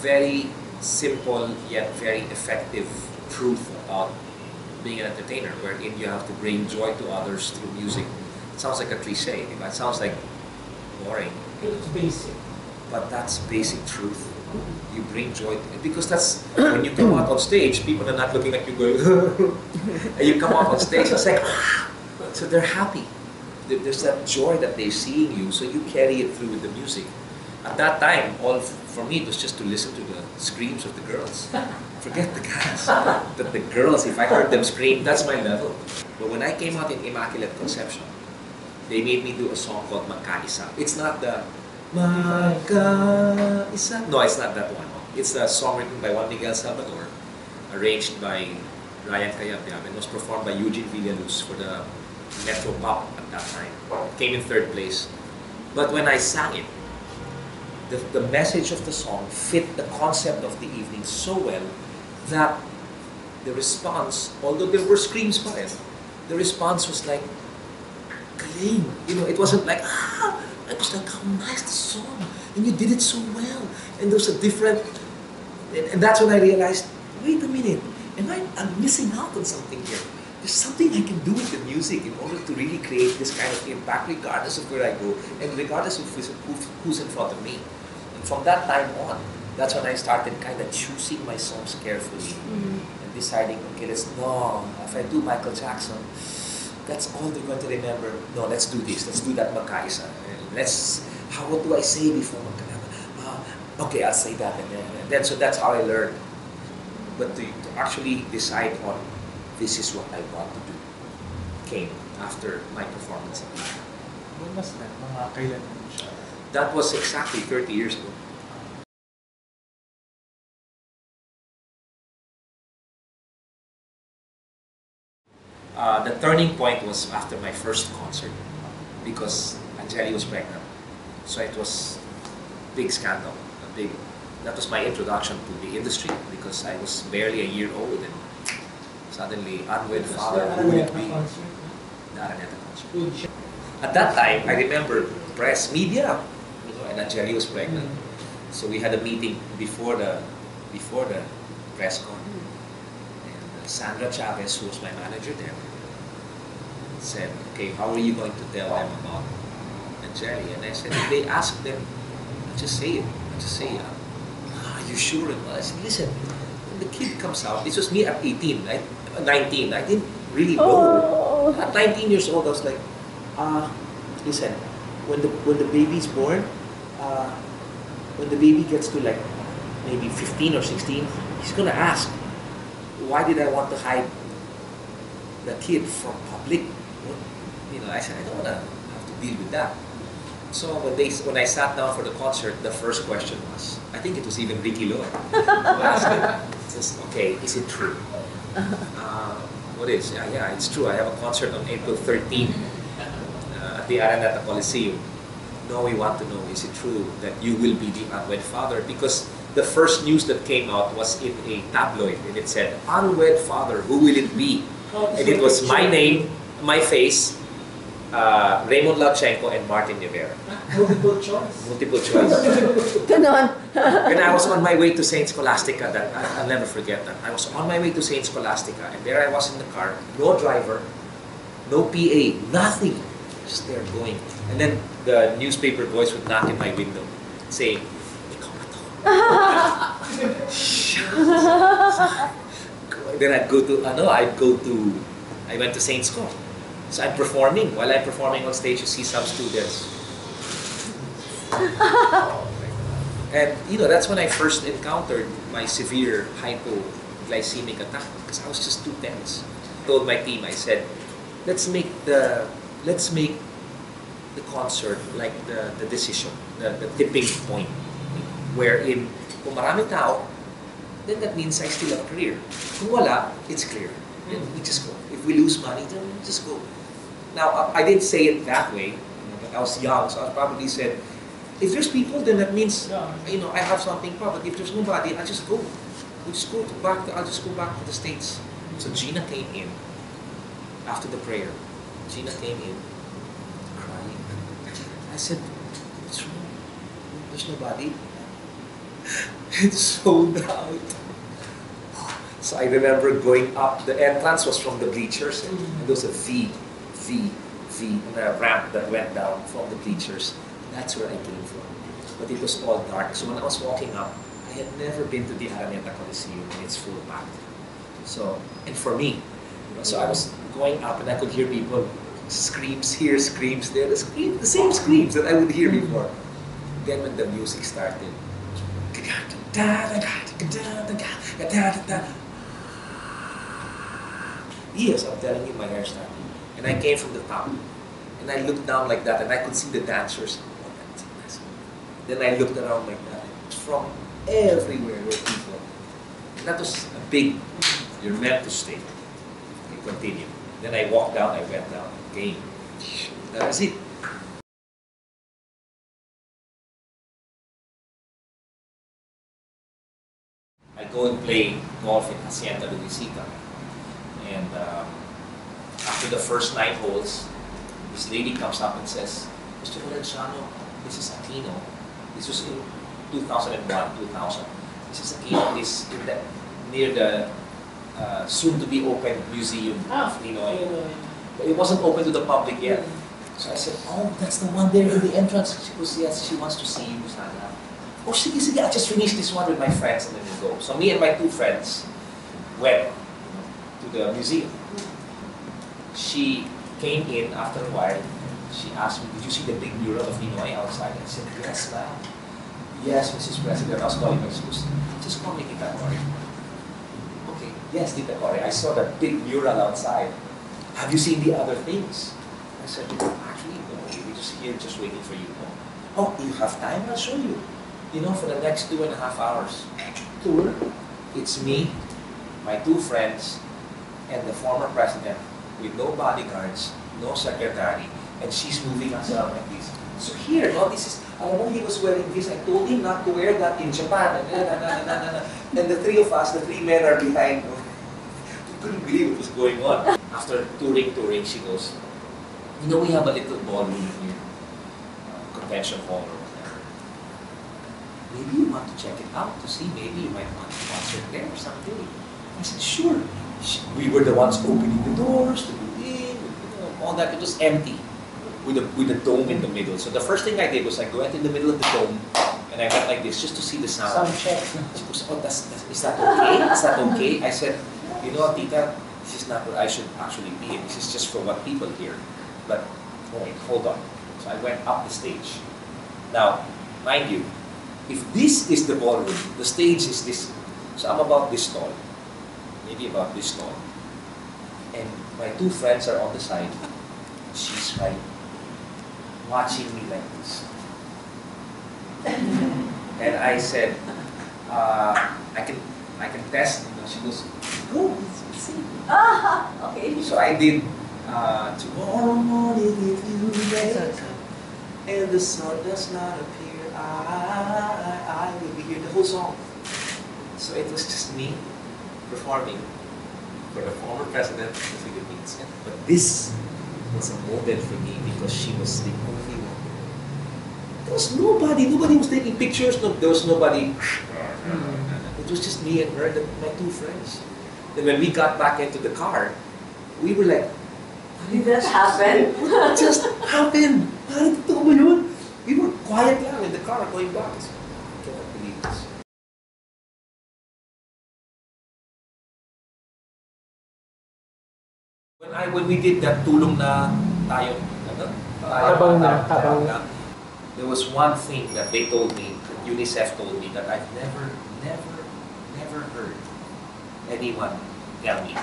very simple yet very effective truth about being an entertainer, wherein you have to bring joy to others through music. It sounds like a cliche, it sounds like boring. It's basic. But that's basic truth. You bring joy, because that's when you come out on stage, people are not looking at you going, and you come out on stage, it's like, so they're happy. There's that joy that they're seeing you, so you carry it through with the music. At that time, for me, it was just to listen to the screams of the girls. Forget the guys. But the girls, if I heard them scream, that's my level. But when I came out in Immaculate Conception, they made me do a song called Magkaisa. It's not the Magkaisa. No, it's not that one. It's a song written by Juan Miguel Salvador, arranged by Ryan Cayabyab, and was performed by Eugene Villaluz for the Metro Pop at that time. It came in 3rd place. But when I sang it, the message of the song fit the concept of the evening so well that the response, although there were screams by it, the response was like, galing. You know, it wasn't like, it was like, how nice the song, and you did it so well. And there was a different, and that's when I realized, wait a minute, I'm missing out on something here. There's something I can do with the music in order to really create this kind of impact regardless of where I go and regardless of who's in front of me. And from that time on, that's when I started kind of choosing my songs carefully and deciding, okay, if I do Michael Jackson, that's all they're going to remember. No, let's do this. Let's do that Magkaisa. What do I say before Magkaisa? Okay, I'll say that. And then, so that's how I learned. But to actually decide on, this is what I want to do, came after my performance. When was that? Mga kailan mo siya? That was exactly 30 years ago. The turning point was after my first concert, because Angeli was pregnant. So it was a big scandal. That was my introduction to the industry, because I was barely a year old and suddenly unwed father, who would it be? The Araneta concert. At that time, I remember press media, and Angeli was pregnant. So we had a meeting before the press con. And Sandra Chavez, who was my manager there, said, okay, how are you going to tell them about Angeli? And I said, if they ask them, I'll just say it. I'll just say, are you sure? And I said, listen, when the kid comes out, this was me at 18, right? 19, I didn't really know. At 19 years old, I was like, listen, when the baby's born, when the baby gets to like maybe 15 or 16, he's gonna ask, why did I want to hide the kid from public? You know, I said, I don't wanna have to deal with that. So when I sat down for the concert, the first question was, I think it was even Ricky Loy, who asked me, says, okay, is it true? What is? Yeah, it's true. I have a concert on April 13th at the Araneta Coliseum. No, we want to know, is it true that you will be the unwed father? Because the first news that came out was in a tabloid, and it said, unwed father, who will it be? And it was my name, my face, Raymond Lauchenko and Martin Rivera. Multiple choice. Multiple choice. Ganon. And I was on my way to Saint Scholastica. I'll never forget that. I was on my way to Saint Scholastica, and there I was in the car, no driver, no PA, nothing, just there going. And then the newspaper voice would knock at my window, saying, "Ikaw ba to?" Then I went to Saint Sco. So I'm performing. While I'm performing on stage, you see some students. And you know, that's when I first encountered my severe hypoglycemic attack, because I was just too tense. I told my team, I said, let's make the concert like the decision, the tipping point, wherein kung marami tao, then that means I still have a career. Kung wala, it's clear. Then we just go. If we lose money, then we just go. Now, I didn't say it that way. I was young, so I probably said, if there's people, then that means, you know, I have something. But if there's nobody, I'll just go. I'll just go back to the States. So Gina came in after the prayer. Gina came in, crying. I said, what's wrong? There's nobody. It's sold out. So I remember going up, the entrance was from the bleachers, and there was a V, and a ramp that went down from the bleachers. That's where I came from. But it was all dark. So when I was walking up, I had never been to the Araneta Coliseum, and it's full packed. So, and for me, so I was going up and I could hear people screams here, screams there, the same screams that I would hear before. Then when the music started, yes, I'm telling you, my hair started. And I came from the top, and I looked down like that, and I could see the dancers. Then I looked around like that. From everywhere were people. And that was a big, you're meant to stay. Okay, continue. Then I walked down, I went down, game. That was it. I go and play golf in Hacienda Luisita. And after the first 9 holes, this lady comes up and says, Mr. Valenciano, this is Aquino. This was in 2001, 2000. This is Aquino, this in the, near the soon-to-be open museum of Ninoy. But it wasn't open to the public yet. So I said, oh, that's the one there in the entrance. She goes, yes, she wants to see you, Sana. Oh, sige, sige, I just finished this one with my friends and then we go. So me and my 2 friends went to the museum. She came in after a while. She asked me, did you see the big mural of Ninoy outside? I said, yes, ma'am. Yes, Mrs. President. I was calling my excuse. Just call me Tita Cory. Okay, yes, Tita Cory. I saw that big mural outside. Have you seen the other things? I said, actually, no, we're just here, just waiting for you. Oh, you have time? I'll show you. You know, for the next 2.5 hours. Tour. It's me, my 2 friends, and the former president with no bodyguards, no secretary, and she's moving us around like this. So here, no, this is, alam mo, he was wearing this. I told him not to wear that in Japan. And the 3 of us, the 3 men are behind. We couldn't believe what was going on. After touring, she goes, you know, we have a little ballroom here, convention hall or whatever. Maybe you want to check it out to see, maybe you might want to concert there or something. I said, sure. We were the ones opening the doors to go in, all that. It was empty with a dome in the middle. So the first thing I did was I went in the middle of the dome and I went like this just to see the sound. Sound check. She goes, oh, is that okay? Is that okay? I said, you know, Tita, this is not where I should actually be. This is just for what people hear. But wait, hold on. So I went up the stage. Now, mind you, if this is the ballroom, the stage is this. So I'm about this tall. Maybe about this tall. And my 2 friends are on the side. She's right, watching me like this. And I said, I can test. You know, she goes, go, let's see. Okay. So I did. Tomorrow morning if you wake and the sun does not appear, I will be here. The whole song. So it was just me performing for the former president of the Philippines. But this was a moment for me because she was the only one. There was nobody was taking pictures, there was nobody. It was just me and her and my 2 friends. Then when we got back into the car, we were like, Did that happen? what just happened? Totoo ba yun? We were quiet lang in the car going back. I cannot believe this. When we did that tulong na tayo, there was one thing that they told me, that UNICEF told me, that I've never heard anyone tell me.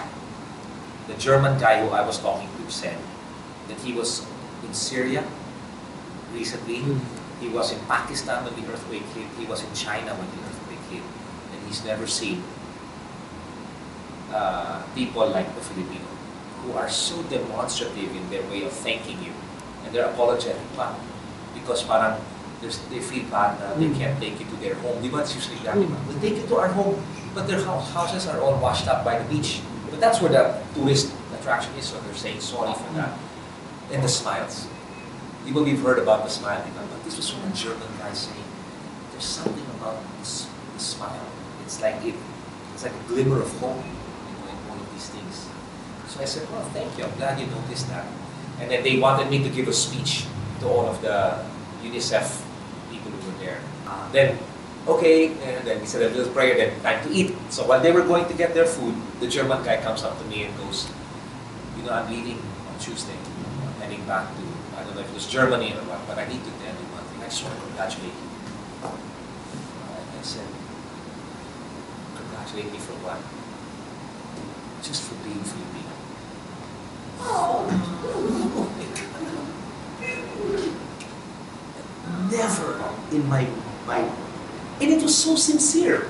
The German guy who I was talking to said that he was in Syria recently, he was in Pakistan when the earthquake hit, he was in China when the earthquake hit, and he's never seen people like the Filipino who are so demonstrative in their way of thanking you, and they're apologetic pa, because parang they feel bad na they can't take you to their home. Di ba? It's usually that. We'll take you to our home, but their houses are all washed up by the beach. But that's where the tourist attraction is, so they're saying sorry for that. And the smiles. People, we've heard about the smile, but this was from a German guy saying, there's something about this smile. It's like it's like a glimmer of hope in one of these things. So I said, well, thank you. I'm glad you noticed that. And then they wanted me to give a speech to all of the UNICEF people who were there. Then, okay, and then we said a little prayer, then time to eat. So while they were going to get their food, the German guy comes up to me and goes, you know, I'm leaving on Tuesday. I'm heading back to, I don't know if it was Germany or what, but I need to tell you one thing. I just want to congratulate you. And I said, congratulate me for what? Just for being Filipino. Never in my mind. And it was so sincere.